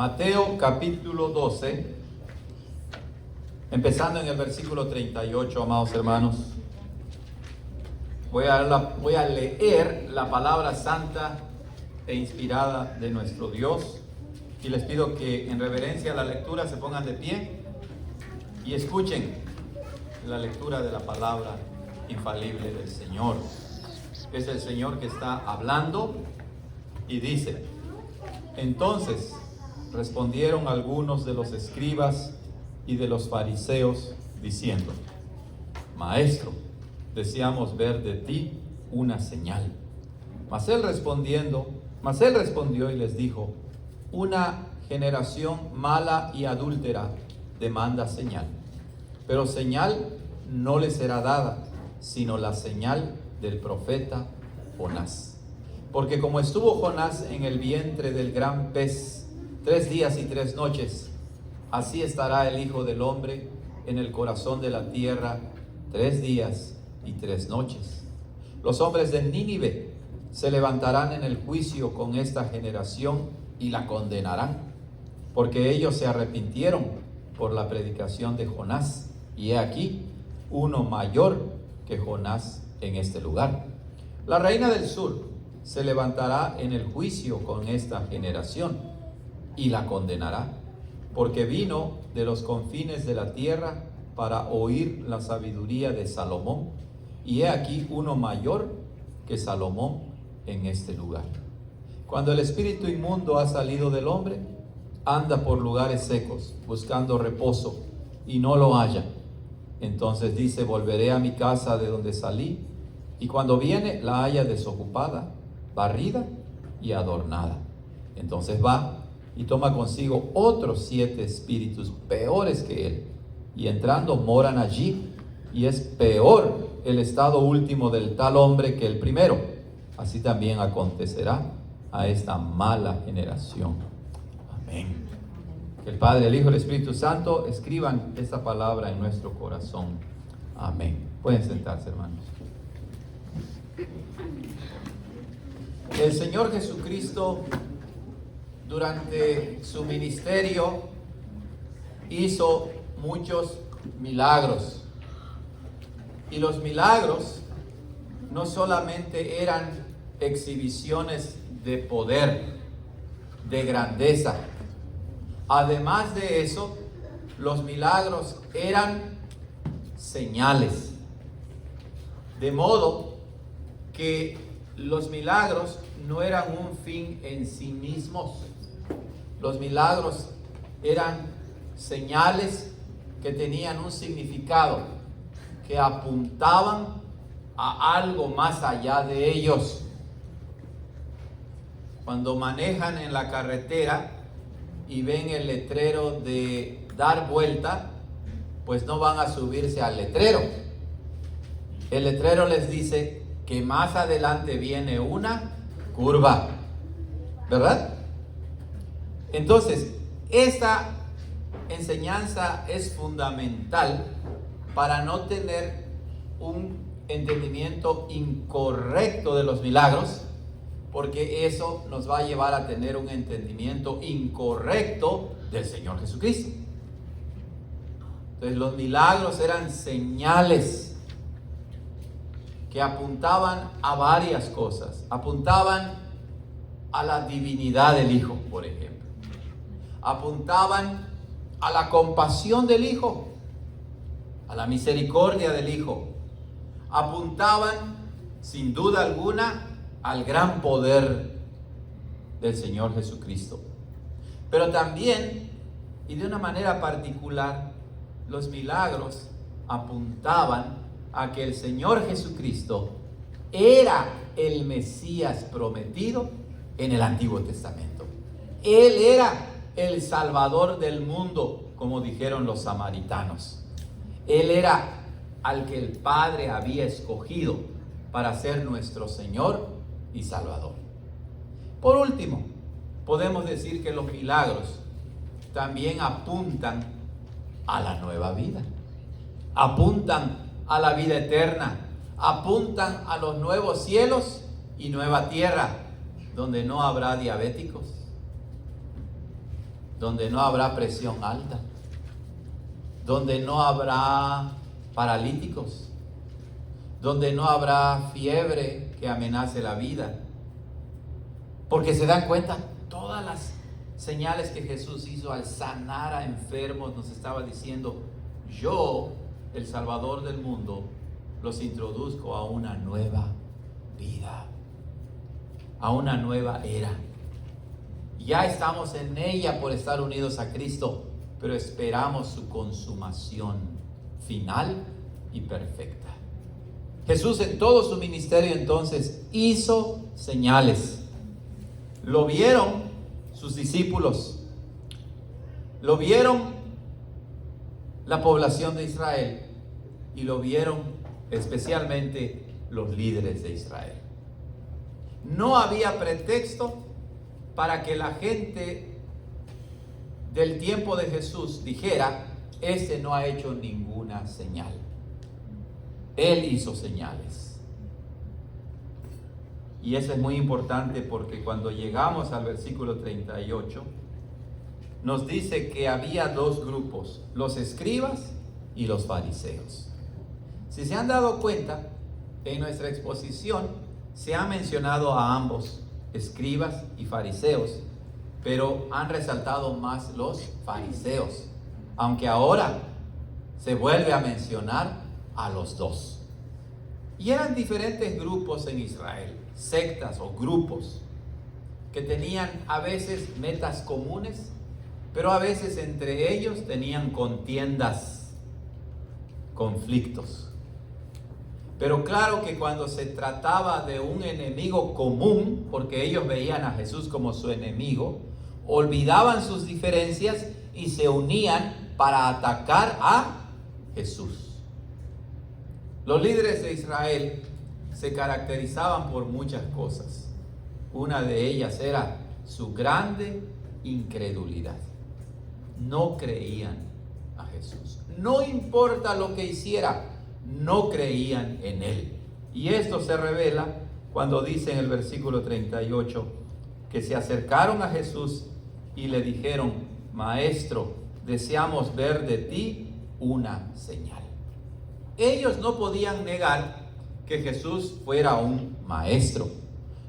Mateo capítulo 12, empezando en el versículo 38, amados hermanos. Voy a leer la palabra santa e inspirada de nuestro Dios, y les pido que en reverencia a la lectura se pongan de pie y escuchen la lectura de la palabra infalible del Señor. Es el Señor que está hablando y dice: entonces respondieron algunos de los escribas y de los fariseos diciendo: Maestro, deseamos ver de ti una señal. Mas él respondió y les dijo: una generación mala y adúltera demanda señal, pero señal no le será dada, sino la señal del profeta Jonás. Porque como estuvo Jonás en el vientre del gran pez 3 días y 3 noches, así estará el Hijo del Hombre en el corazón de la tierra 3 días y 3 noches. Los hombres de Nínive se levantarán en el juicio con esta generación y la condenarán, porque ellos se arrepintieron por la predicación de Jonás, y he aquí uno mayor que Jonás en este lugar. La reina del sur se levantará en el juicio con esta generación y la condenará, porque vino de los confines de la tierra para oír la sabiduría de Salomón, y he aquí uno mayor que Salomón en este lugar. Cuando el espíritu inmundo ha salido del hombre, anda por lugares secos, buscando reposo, y no lo halla. Entonces dice: volveré a mi casa de donde salí, y cuando viene la halla desocupada, barrida y adornada. Entonces va y toma consigo otros 7 espíritus peores que él, y entrando moran allí, y es peor el estado último del tal hombre que el primero. Así también acontecerá a esta mala generación. Amén. Que el Padre, el Hijo y el Espíritu Santo escriban esta palabra en nuestro corazón. Amén. Pueden sentarse, hermanos. El Señor Jesucristo, durante su ministerio, hizo muchos milagros. Y los milagros no solamente eran exhibiciones de poder, de grandeza. Además de eso, los milagros eran señales. De modo que los milagros no eran un fin en sí mismos. Los milagros eran señales que tenían un significado, que apuntaban a algo más allá de ellos. Cuando manejan en la carretera y ven el letrero de dar vuelta, pues no van a subirse al letrero. El letrero les dice que más adelante viene una curva, ¿verdad? Entonces, esta enseñanza es fundamental para no tener un entendimiento incorrecto de los milagros, porque eso nos va a llevar a tener un entendimiento incorrecto del Señor Jesucristo. Entonces, los milagros eran señales que apuntaban a varias cosas. Apuntaban a la divinidad del Hijo, por ejemplo. Apuntaban a la compasión del Hijo, a la misericordia del Hijo. Apuntaban, sin duda alguna, al gran poder del Señor Jesucristo. Pero también, y de una manera particular, los milagros apuntaban a que el Señor Jesucristo era el Mesías prometido en el Antiguo Testamento. Él era el Salvador del mundo, como dijeron los samaritanos. Él era al que el Padre había escogido para ser nuestro Señor y Salvador. Por último, podemos decir que los milagros también apuntan a la nueva vida, apuntan a la vida eterna, apuntan a los nuevos cielos y nueva tierra, donde no habrá diabéticos, donde no habrá presión alta, donde no habrá paralíticos, donde no habrá fiebre que amenace la vida. Porque se dan cuenta, todas las señales que Jesús hizo al sanar a enfermos, nos estaba diciendo: yo, el Salvador del mundo, los introduzco a una nueva vida, a una nueva era. Ya estamos en ella por estar unidos a Cristo, pero esperamos su consumación final y perfecta. Jesús en todo su ministerio entonces hizo señales. Lo vieron sus discípulos, lo vieron la población de Israel y lo vieron especialmente los líderes de Israel. No había pretexto para que la gente del tiempo de Jesús dijera: este no ha hecho ninguna señal. Él hizo señales. Y eso es muy importante, porque cuando llegamos al versículo 38, nos dice que había dos grupos: los escribas y los fariseos. Si se han dado cuenta, en nuestra exposición se ha mencionado a ambos, escribas y fariseos, pero han resaltado más los fariseos, aunque ahora se vuelve a mencionar a los dos. Y eran diferentes grupos en Israel, sectas o grupos, que tenían a veces metas comunes, pero a veces entre ellos tenían contiendas, conflictos. Pero claro que cuando se trataba de un enemigo común, porque ellos veían a Jesús como su enemigo, olvidaban sus diferencias y se unían para atacar a Jesús. Los líderes de Israel se caracterizaban por muchas cosas. Una de ellas era su grande incredulidad. No creían a Jesús. No importa lo que hiciera, no creían en Él. Y esto se revela cuando dice en el versículo 38 que se acercaron a Jesús y le dijeron: Maestro, deseamos ver de ti una señal. Ellos no podían negar que Jesús fuera un maestro.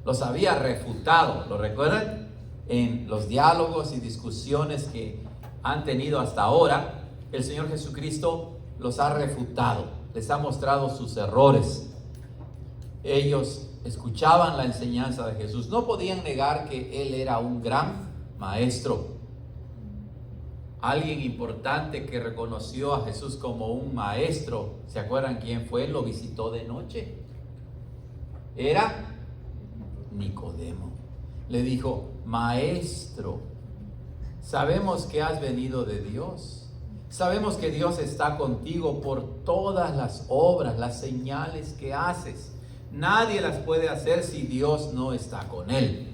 Los había refutado, ¿lo recuerdan? En los diálogos y discusiones que han tenido hasta ahora, el Señor Jesucristo los ha refutado, les ha mostrado sus errores. Ellos escuchaban la enseñanza de Jesús, no podían negar que Él era un gran maestro. Alguien importante que reconoció a Jesús como un maestro, ¿se acuerdan quién fue? Lo visitó de noche. Era Nicodemo. Le dijo: Maestro, sabemos que has venido de Dios. Sabemos que Dios está contigo por todas las obras, las señales que haces. Nadie las puede hacer si Dios no está con él.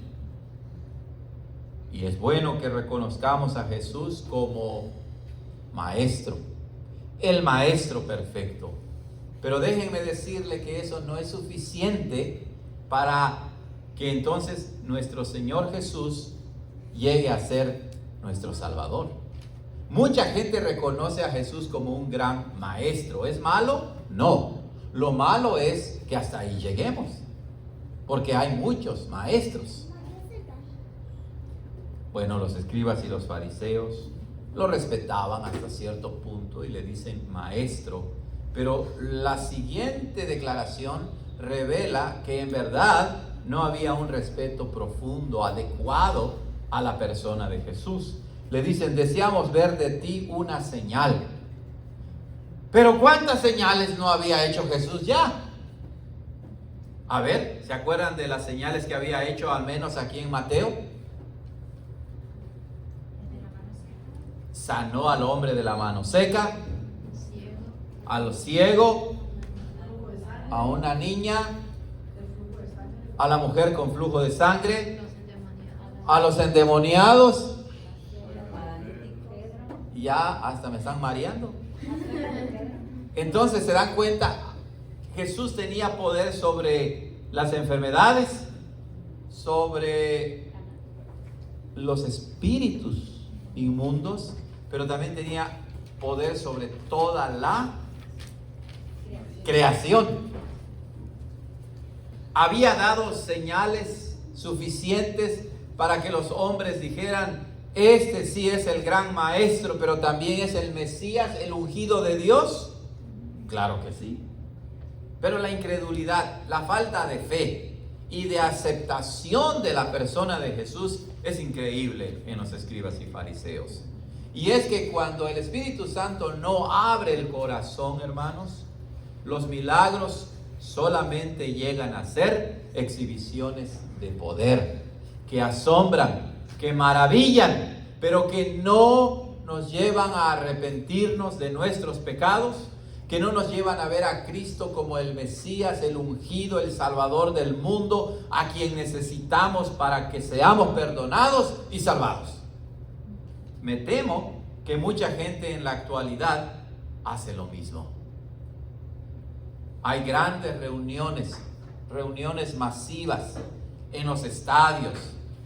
Y es bueno que reconozcamos a Jesús como maestro, el maestro perfecto. Pero déjenme decirle que eso no es suficiente para que entonces nuestro Señor Jesús llegue a ser nuestro Salvador. Mucha gente reconoce a Jesús como un gran maestro. ¿Es malo? No. Lo malo es que hasta ahí lleguemos, porque hay muchos maestros. Bueno, los escribas y los fariseos lo respetaban hasta cierto punto y le dicen maestro, pero la siguiente declaración revela que en verdad no había un respeto profundo, adecuado a la persona de Jesús. Le dicen: deseamos ver de ti una señal. Pero ¿cuántas señales no había hecho Jesús ya? A ver, ¿se acuerdan de las señales que había hecho al menos aquí en Mateo? Sanó al hombre de la mano seca, al ciego, a una niña, a la mujer con flujo de sangre, a los endemoniados. Ya hasta me están mareando. Entonces se dan cuenta, Jesús tenía poder sobre las enfermedades, sobre los espíritus inmundos, pero también tenía poder sobre toda la creación. Había dado señales suficientes para que los hombres dijeran: este sí es el gran maestro, pero también es el Mesías, el ungido de Dios. Claro que sí. Pero la incredulidad, la falta de fe y de aceptación de la persona de Jesús es increíble en los escribas y fariseos. Y es que cuando el Espíritu Santo no abre el corazón, hermanos, los milagros solamente llegan a ser exhibiciones de poder, que asombran, que maravillan, pero que no nos llevan a arrepentirnos de nuestros pecados, que no nos llevan a ver a Cristo como el Mesías, el ungido, el Salvador del mundo, a quien necesitamos para que seamos perdonados y salvados. Me temo que mucha gente en la actualidad hace lo mismo. Hay grandes reuniones masivas en los estadios,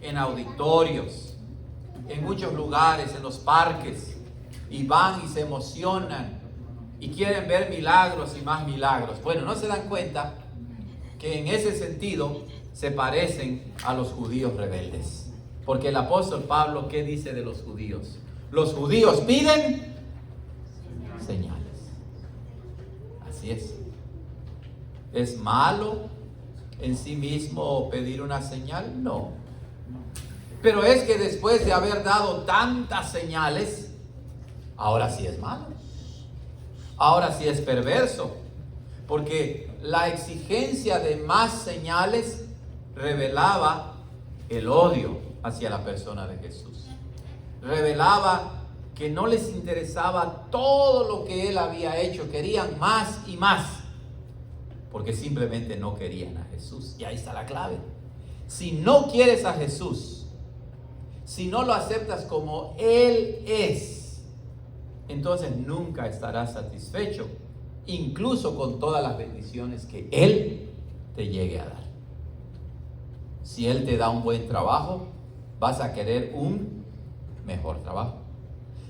en auditorios, en muchos lugares, en los parques, y van y se emocionan y quieren ver milagros y más milagros. Bueno, no se dan cuenta que en ese sentido se parecen a los judíos rebeldes. Porque el apóstol Pablo, ¿qué dice de los judíos? Los judíos piden señales. Así es. ¿Es malo en sí mismo pedir una señal? No. Pero es que después de haber dado tantas señales, ahora sí es malo. Ahora sí es perverso. Porque la exigencia de más señales revelaba el odio hacia la persona de Jesús. Revelaba que no les interesaba todo lo que él había hecho. Querían más y más, porque simplemente no querían a Jesús. Y ahí está la clave. Si no quieres a Jesús, si no lo aceptas como Él es, entonces nunca estarás satisfecho, incluso con todas las bendiciones que Él te llegue a dar. Si Él te da un buen trabajo, vas a querer un mejor trabajo.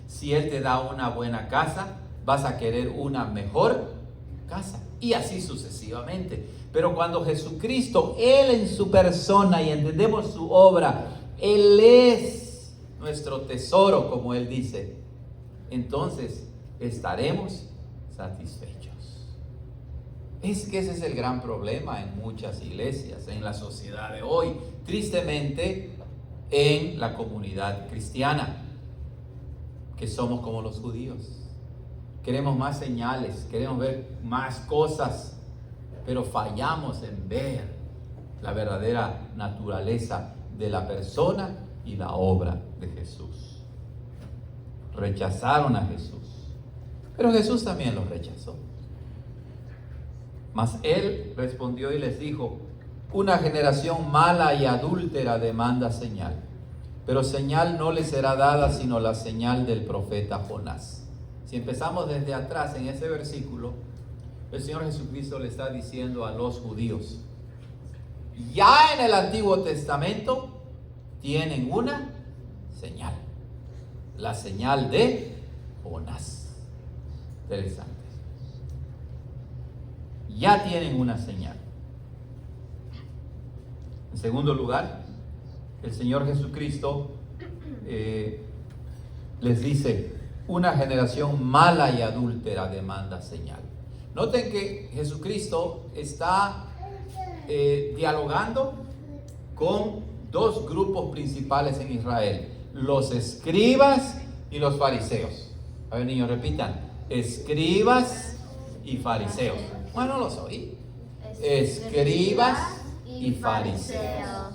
Si Él te da una buena casa, vas a querer una mejor casa. Y así sucesivamente. Pero cuando Jesucristo, Él en su persona, y entendemos su obra, Él es nuestro tesoro, como Él dice, entonces estaremos satisfechos. Es que ese es el gran problema en muchas iglesias, en la sociedad de hoy, tristemente en la comunidad cristiana, que somos como los judíos. Queremos más señales, queremos ver más cosas, pero fallamos en ver la verdadera naturaleza de la persona y la obra de Jesús. Rechazaron a Jesús, pero Jesús también los rechazó. Mas Él respondió y les dijo: una generación mala y adúltera demanda señal, pero señal no le será dada sino la señal del profeta Jonás. Si empezamos desde atrás en ese versículo, el Señor Jesucristo le está diciendo a los judíos: ya en el Antiguo Testamento tienen una señal, la señal de Jonás. Interesante. Ya tienen una señal. En segundo lugar, el Señor Jesucristo les dice: una generación mala y adúltera demanda señal. Noten que Jesucristo está dialogando con dos grupos principales en Israel: los escribas y los fariseos. A ver, niños, repitan: escribas y fariseos. Bueno, los oí. Escribas y fariseos.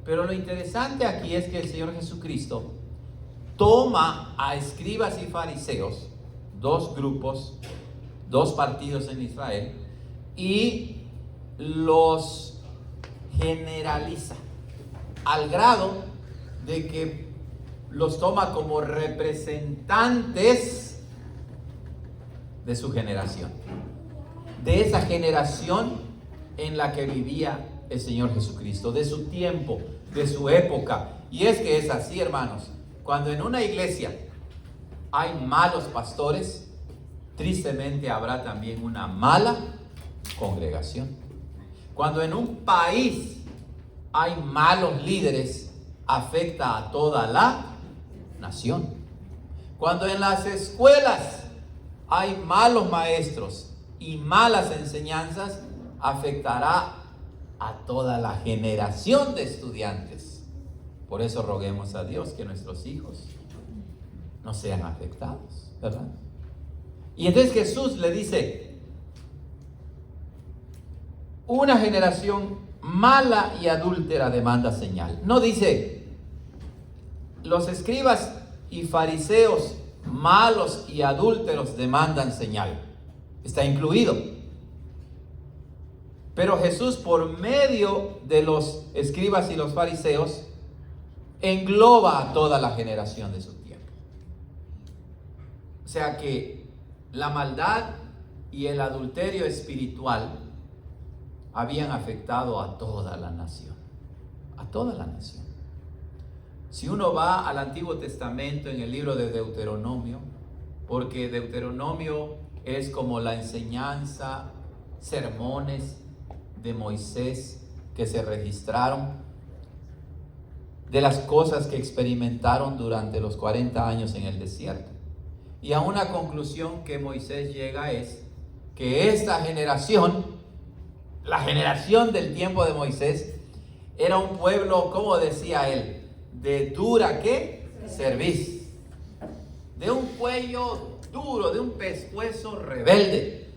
Pero lo interesante aquí es que el Señor Jesucristo toma a escribas y fariseos, dos grupos, dos partidos en Israel, y los generaliza al grado de que los toma como representantes de su generación, de esa generación en la que vivía el Señor Jesucristo, de su tiempo, de su época. Y es que es así, hermanos. Cuando en una iglesia hay malos pastores, tristemente habrá también una mala congregación. Cuando en un país hay malos líderes, afecta a toda la nación. Cuando en las escuelas hay malos maestros y malas enseñanzas, afectará a toda la generación de estudiantes. Por eso roguemos a Dios que nuestros hijos no sean afectados, ¿verdad? Y entonces Jesús le dice: una generación mala y adúltera demanda señal. No dice: los escribas y fariseos malos y adúlteros demandan señal. Está incluido. Pero Jesús, por medio de los escribas y los fariseos, engloba a toda la generación de su tiempo. O sea que la maldad y el adulterio espiritual habían afectado a toda la nación. A toda la nación. Si uno va al Antiguo Testamento en el libro de Deuteronomio, porque Deuteronomio es como la enseñanza, sermones de Moisés que se registraron, de las cosas que experimentaron durante los 40 años en el desierto. Y a una conclusión que Moisés llega es que esta generación, la generación del tiempo de Moisés, era un pueblo, como decía él, de dura ¿qué? Cerviz, de un cuello duro, de un pescuezo rebelde.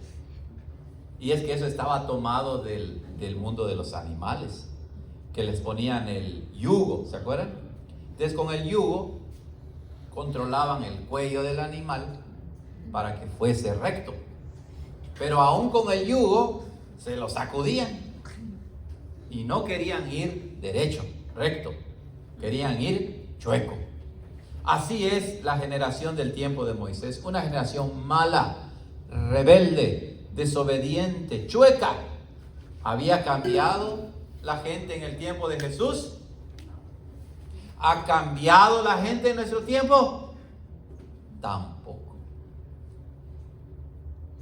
Y es que eso estaba tomado del mundo de los animales, que les ponían el yugo, ¿se acuerdan? Entonces con el yugo controlaban el cuello del animal para que fuese recto, pero aún con el yugo se lo sacudían y no querían ir derecho, recto, querían ir chueco. Así es la generación del tiempo de Moisés, una generación mala, rebelde, desobediente, chueca. ¿Había cambiado la gente en el tiempo de Jesús? ¿Ha cambiado la gente en nuestro tiempo? Tampoco.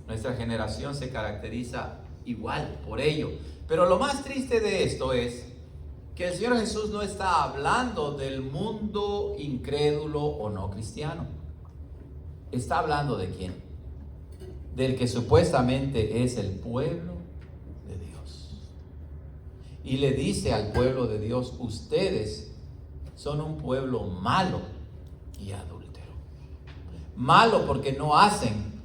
Nuestra generación se caracteriza igual por ello. Pero lo más triste de esto es que el Señor Jesús no está hablando del mundo incrédulo o no cristiano. Está hablando ¿de quién? Del que supuestamente es el pueblo de Dios. Y le dice al pueblo de Dios: ustedes son un pueblo malo y adúltero. Malo porque no hacen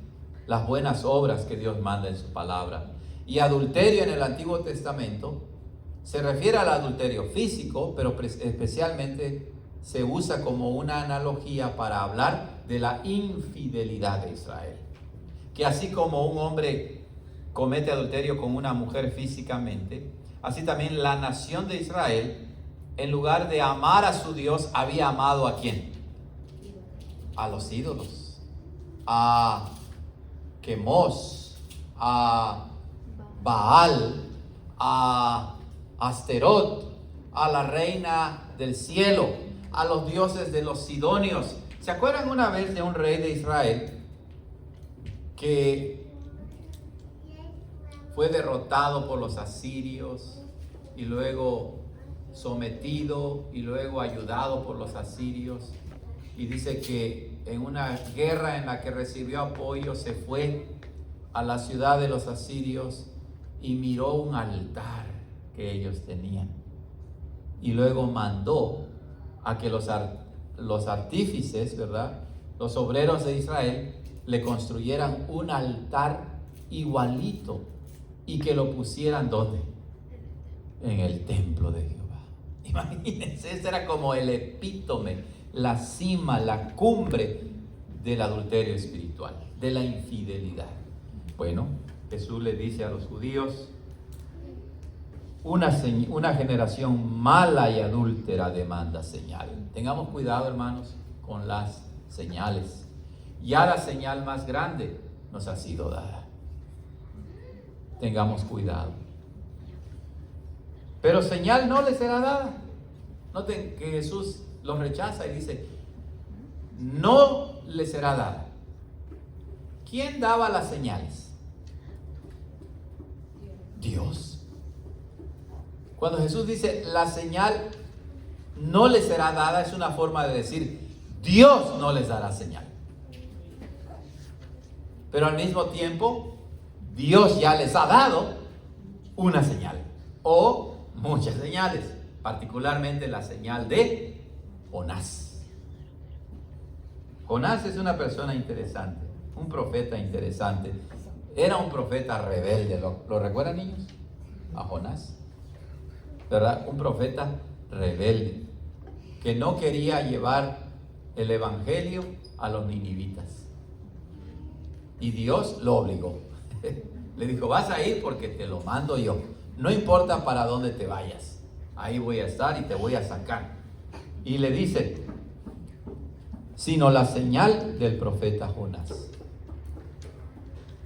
las buenas obras que Dios manda en su palabra. Y adulterio en el Antiguo Testamento se refiere al adulterio físico, pero especialmente se usa como una analogía para hablar de la infidelidad de Israel. Que así como un hombre comete adulterio con una mujer físicamente, así también la nación de Israel, en lugar de amar a su Dios, había amado ¿a quién? A los ídolos, a Quemos, a Baal, a Asterot, a la reina del cielo, a los dioses de los sidonios. ¿Se acuerdan una vez de un rey de Israel que fue derrotado por los asirios y luego sometido y luego ayudado por los asirios? Y dice que en una guerra en la que recibió apoyo se fue a la ciudad de los asirios y miró un altar que ellos tenían, y luego mandó a que los artífices, ¿verdad?, los obreros de Israel, le construyeran un altar igualito y que lo pusieran ¿dónde? En el templo de Jehová. Imagínense, este era como el epítome, la cima, la cumbre del adulterio espiritual, de la infidelidad. Bueno, Jesús le dice a los judíos: una generación mala y adúltera demanda señal. Tengamos cuidado, hermanos, con las señales. Ya la señal más grande nos ha sido dada. Tengamos cuidado. Pero señal no les será dada. Noten que Jesús los rechaza y dice: no le será dada. ¿Quién daba las señales? Dios. Cuando Jesús dice la señal no les será dada, es una forma de decir Dios no les dará señal. Pero al mismo tiempo, Dios ya les ha dado una señal o muchas señales, particularmente la señal de Jonás. Jonás es una persona interesante, un profeta interesante. Era un profeta rebelde, ¿lo recuerdan, niños? A Jonás, ¿verdad? Un profeta rebelde que no quería llevar el evangelio a los ninivitas. Y Dios lo obligó. Le dijo, vas a ir porque te lo mando yo. No importa para dónde te vayas. Ahí voy a estar y te voy a sacar. Y le dice, sino la señal del profeta Jonás.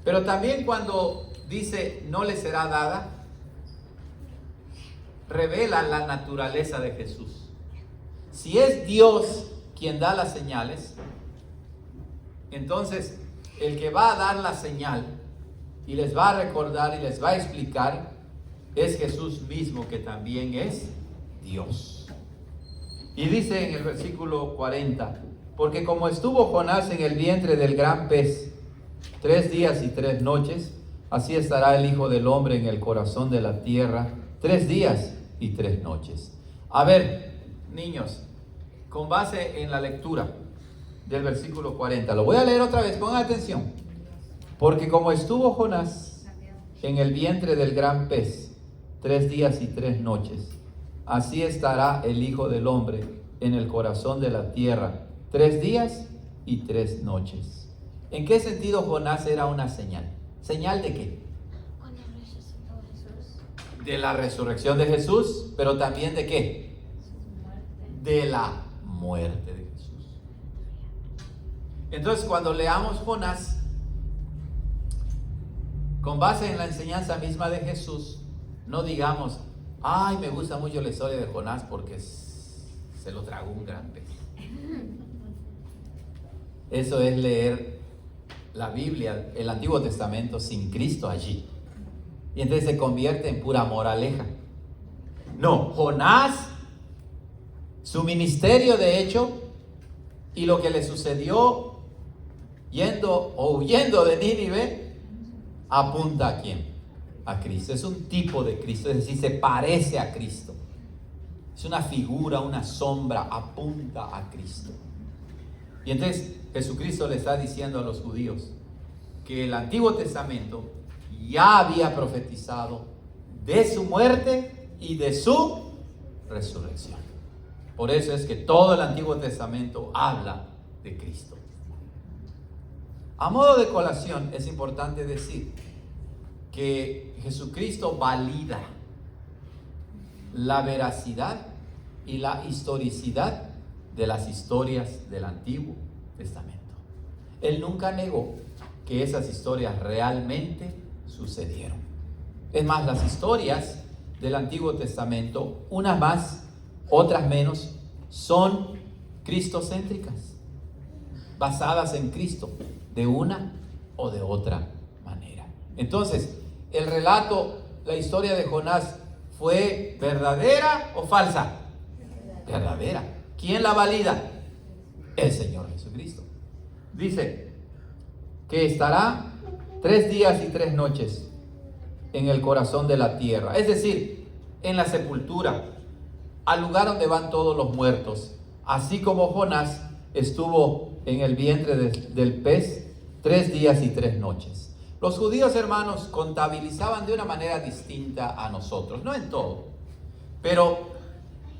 Pero también cuando dice no le será dada, revela la naturaleza de Jesús. Si es Dios quien da las señales, entonces el que va a dar la señal y les va a recordar y les va a explicar es Jesús mismo, que también es Dios. Y dice en el versículo 40, porque como estuvo Jonás en el vientre del gran pez 3 días y 3 noches, así estará el Hijo del Hombre en el corazón de la tierra 3 días y 3 noches. A ver, niños, con base en la lectura del versículo 40, lo voy a leer otra vez, pongan atención. Porque como estuvo Jonás en el vientre del gran pez 3 días y 3 noches, así estará el Hijo del Hombre en el corazón de la tierra 3 días y 3 noches. ¿En qué sentido Jonás era una señal? ¿Señal de qué? Cuando resucitó Jesús. De la resurrección de Jesús, pero también de qué? De la muerte de Jesús. Entonces, cuando leamos Jonás, con base en la enseñanza misma de Jesús, no digamos, ay, me gusta mucho la historia de Jonás porque se lo tragó un gran pez. Eso es leer la Biblia, el Antiguo Testamento, sin Cristo allí. Y entonces se convierte en pura moraleja. No, Jonás, su ministerio de hecho, y lo que le sucedió yendo o huyendo de Nínive, apunta a quién? A Cristo. Es un tipo de Cristo, es decir, se parece a Cristo. Es una figura, una sombra, apunta a Cristo. Y entonces Jesucristo le está diciendo a los judíos que el Antiguo Testamento ya había profetizado de su muerte y de su resurrección. Por eso es que todo el Antiguo Testamento habla de Cristo. A modo de colación, es importante decir que Jesucristo valida la veracidad y la historicidad de las historias del Antiguo Testamento. Él nunca negó que esas historias realmente sucedieron. Es más, las historias del Antiguo Testamento, unas más, otras menos, son cristocéntricas, basadas en Cristo, de una o de otra manera. Entonces, el relato, la historia de Jonás, ¿fue verdadera o falsa? Verdadera. ¿Quién la valida? El Señor Jesucristo. Dice que estará 3 días y 3 noches en el corazón de la tierra, es decir, en la sepultura, al lugar donde van todos los muertos, así como Jonás estuvo en el vientre del pez 3 días y 3 noches. Los judíos, hermanos, contabilizaban de una manera distinta a nosotros, no en todo, pero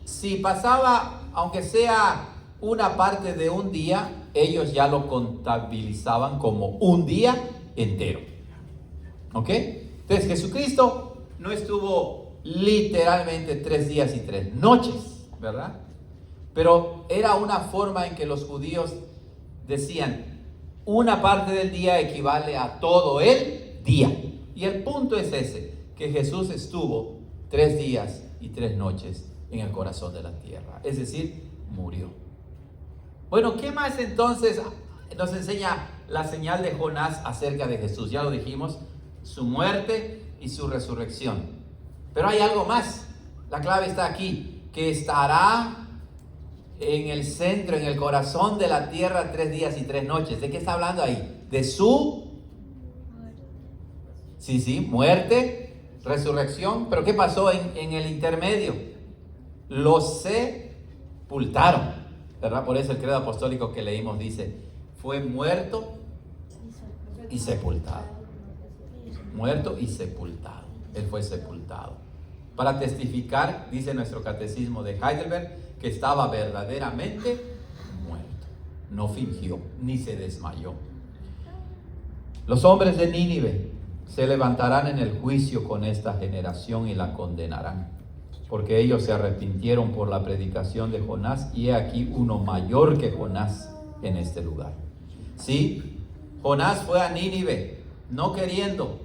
si pasaba, aunque sea una parte de un día, ellos ya lo contabilizaban como un día entero. ¿Ok? Entonces Jesucristo no estuvo literalmente 3 días y 3 noches, ¿verdad? Pero era una forma en que los judíos decían, una parte del día equivale a todo el día. Y el punto es ese, que Jesús estuvo 3 días y 3 noches en el corazón de la tierra. Es decir, murió. Bueno, ¿qué más entonces nos enseña la señal de Jonás acerca de Jesús? Ya lo dijimos, su muerte y su resurrección. Pero hay algo más. La clave está aquí, que estará en el centro, en el corazón de la tierra 3 días y 3 noches. ¿De qué está hablando ahí? De su muerte, resurrección. Pero ¿qué pasó en el intermedio? Los sepultaron, ¿verdad? Por eso el credo apostólico que leímos dice, fue muerto y sepultado. Muerto y sepultado. Él fue sepultado. Para testificar, dice nuestro catecismo de Heidelberg, que estaba verdaderamente muerto. No fingió, ni se desmayó. Los hombres de Nínive se levantarán en el juicio con esta generación y la condenarán, porque ellos se arrepintieron por la predicación de Jonás, y he aquí uno mayor que Jonás en este lugar. Sí, Jonás fue a Nínive, no queriendo,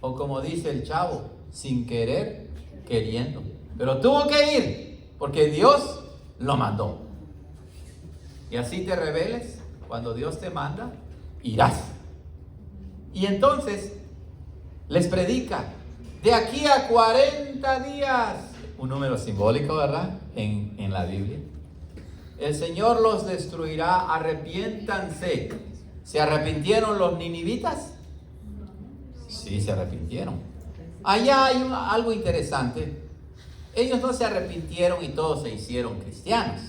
o como dice el chavo, sin querer, queriendo. Pero tuvo que ir, porque Dios lo mandó. Y así te rebeles, cuando Dios te manda, irás. Y entonces les predica, de aquí a 40 días, un número simbólico, ¿verdad? En la Biblia. El Señor los destruirá, arrepiéntanse. ¿Se arrepintieron los ninivitas? Sí, se arrepintieron. Allá hay algo interesante. Ellos no se arrepintieron y todos se hicieron cristianos.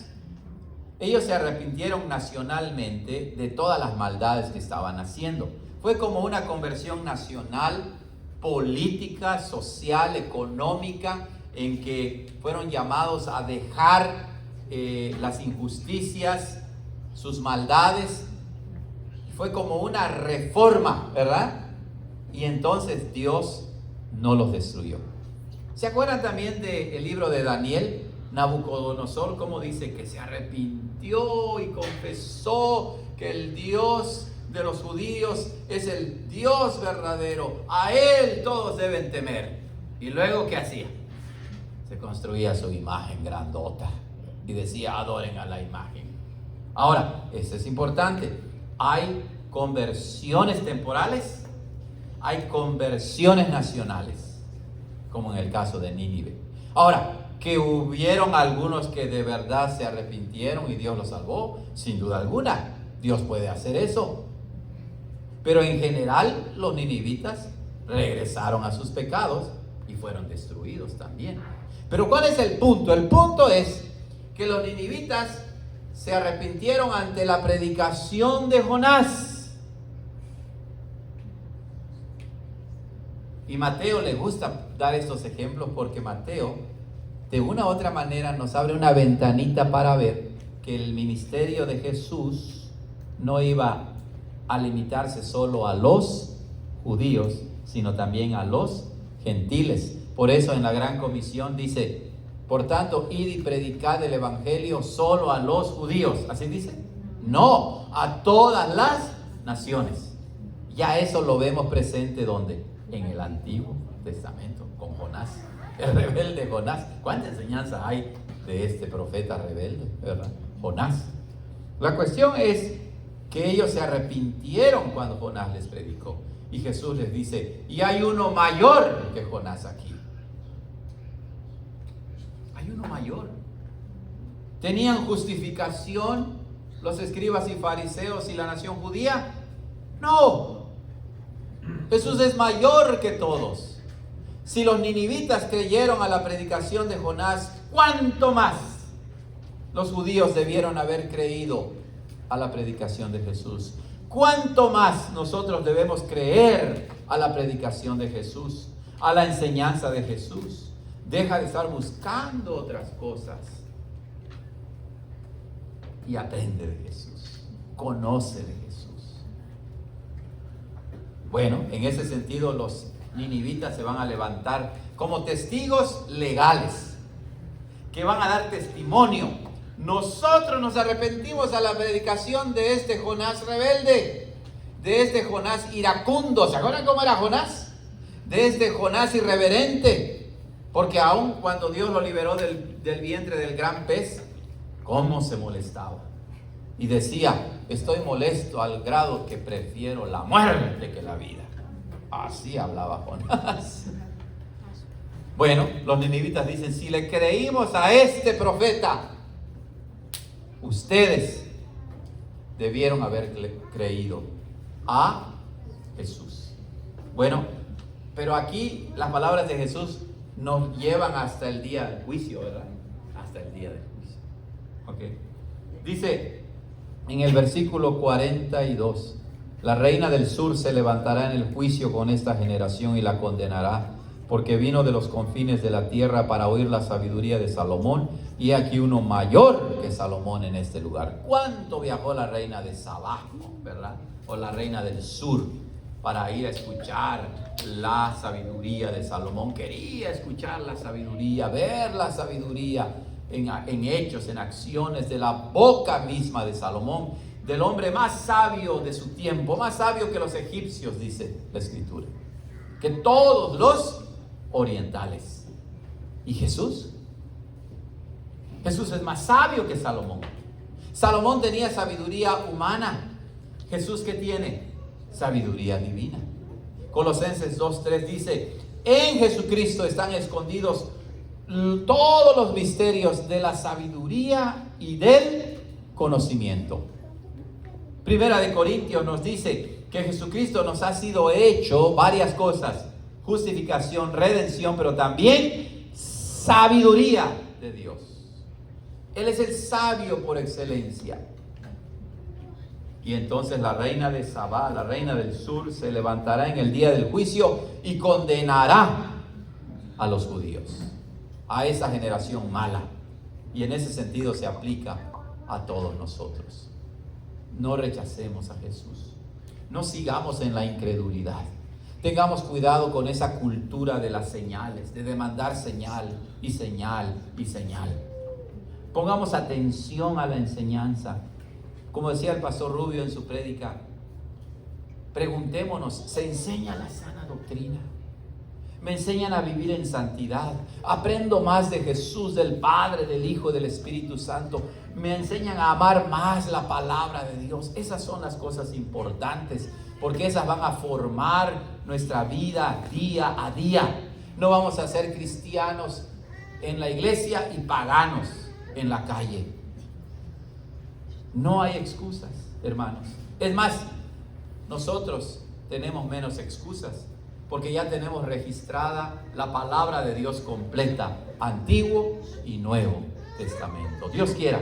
Ellos se arrepintieron nacionalmente de todas las maldades que estaban haciendo. Fue como una conversión nacional, política, social, económica, en que fueron llamados a dejar las injusticias, sus maldades. Fue como una reforma, ¿verdad? Y entonces Dios no los destruyó. ¿Se acuerdan también del libro de Daniel? Nabucodonosor, como dice que se arrepintió y confesó que el Dios de los judíos es el Dios verdadero. A Él todos deben temer. Y luego, ¿qué hacía? Se construía su imagen grandota y decía, adoren a la imagen. Ahora, esto es importante. Hay conversiones temporales, hay conversiones nacionales, como en el caso de Nínive. Ahora, que hubieron algunos que de verdad se arrepintieron y Dios los salvó, sin duda alguna, Dios puede hacer eso. Pero en general, los ninivitas regresaron a sus pecados y fueron destruidos también. Pero ¿cuál es el punto? El punto es que los ninivitas se arrepintieron ante la predicación de Jonás. Y Mateo le gusta dar estos ejemplos porque Mateo, de una u otra manera, nos abre una ventanita para ver que el ministerio de Jesús no iba a limitarse solo a los judíos, sino también a los gentiles. Por eso en la Gran Comisión dice, por tanto, id y predicad el evangelio solo a los judíos. ¿Así dice? No, a todas las naciones. Ya eso lo vemos presente, ¿dónde? En el Antiguo Testamento, con Jonás, el rebelde Jonás. ¿Cuánta enseñanza hay de este profeta rebelde, verdad? Jonás. La cuestión es que ellos se arrepintieron cuando Jonás les predicó. Y Jesús les dice, y hay uno mayor que Jonás aquí. Hay uno mayor. ¿Tenían justificación los escribas y fariseos y la nación judía? No. Jesús es mayor que todos. Si los ninivitas creyeron a la predicación de Jonás, ¿cuánto más los judíos debieron haber creído a la predicación de Jesús? ¿Cuánto más nosotros debemos creer a la predicación de Jesús, a la enseñanza de Jesús? Deja de estar buscando otras cosas y aprende de Jesús, conoce de Jesús. Bueno, en ese sentido los ninivitas se van a levantar como testigos legales, que van a dar testimonio. Nosotros nos arrepentimos a la predicación de este Jonás rebelde, de este Jonás iracundo. ¿Se acuerdan cómo era Jonás? De este Jonás irreverente. Porque aun cuando Dios lo liberó del vientre del gran pez, ¿cómo se molestaba? Y decía, estoy molesto al grado que prefiero la muerte que la vida. Así hablaba Jonás. Bueno, los ninivitas dicen, si le creímos a este profeta, ustedes debieron haber creído a Jesús. Bueno, pero aquí las palabras de Jesús nos llevan hasta el día del juicio, ¿verdad? Hasta el día del juicio. ¿Ok? Dice en el versículo 42, la reina del sur se levantará en el juicio con esta generación y la condenará, porque vino de los confines de la tierra para oír la sabiduría de Salomón, y aquí uno mayor que Salomón en este lugar. ¿Cuánto viajó la reina de Sabá, verdad? O la reina del sur, para ir a escuchar la sabiduría de Salomón? Quería escuchar la sabiduría, ver la sabiduría en hechos, en acciones de la boca misma de Salomón, del hombre más sabio de su tiempo, más sabio que los egipcios, dice la escritura, que todos los orientales. ¿Y Jesús? Jesús es más sabio que Salomón. Salomón tenía sabiduría humana. ¿Jesús qué tiene? Sabiduría divina. Colosenses 2:3 dice, en Jesucristo están escondidos todos los misterios de la sabiduría y del conocimiento. Primera de Corintios nos dice que Jesucristo nos ha sido hecho varias cosas: justificación, redención, pero también sabiduría de Dios. Él es el sabio por excelencia. Y entonces la reina de Sabá, la reina del sur, se levantará en el día del juicio y condenará a los judíos, a esa generación mala. Y en ese sentido se aplica a todos nosotros. No rechacemos a Jesús. No sigamos en la incredulidad. Tengamos cuidado con esa cultura de las señales, de demandar señal y señal y señal. Pongamos atención a la enseñanza. Como decía el pastor Rubio en su prédica, preguntémonos, ¿se enseña la sana doctrina? ¿Me enseñan a vivir en santidad? ¿Aprendo más de Jesús, del Padre, del Hijo, del Espíritu Santo? ¿Me enseñan a amar más la palabra de Dios? Esas son las cosas importantes, porque esas van a formar nuestra vida día a día. No vamos a ser cristianos en la iglesia y paganos en la calle. No hay excusas, hermanos. Es más, nosotros tenemos menos excusas, porque ya tenemos registrada la palabra de Dios completa, Antiguo y Nuevo Testamento. Dios quiera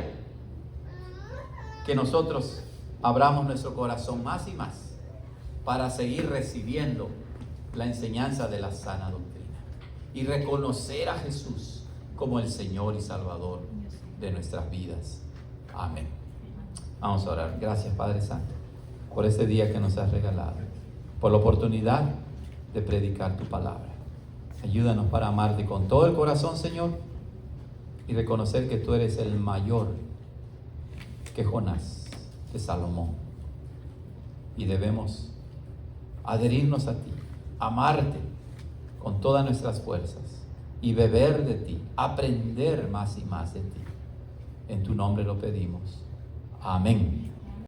que nosotros abramos nuestro corazón más y más para seguir recibiendo la enseñanza de la sana doctrina y reconocer a Jesús como el Señor y Salvador de nuestras vidas. Amén. Vamos a orar. Gracias, Padre Santo, por este día que nos has regalado, por la oportunidad de predicar tu palabra. Ayúdanos para amarte con todo el corazón, Señor, y reconocer que tú eres el mayor que Jonás, que Salomón, y debemos adherirnos a ti, amarte con todas nuestras fuerzas y beber de ti, aprender más y más de ti. En tu nombre lo pedimos. Amén.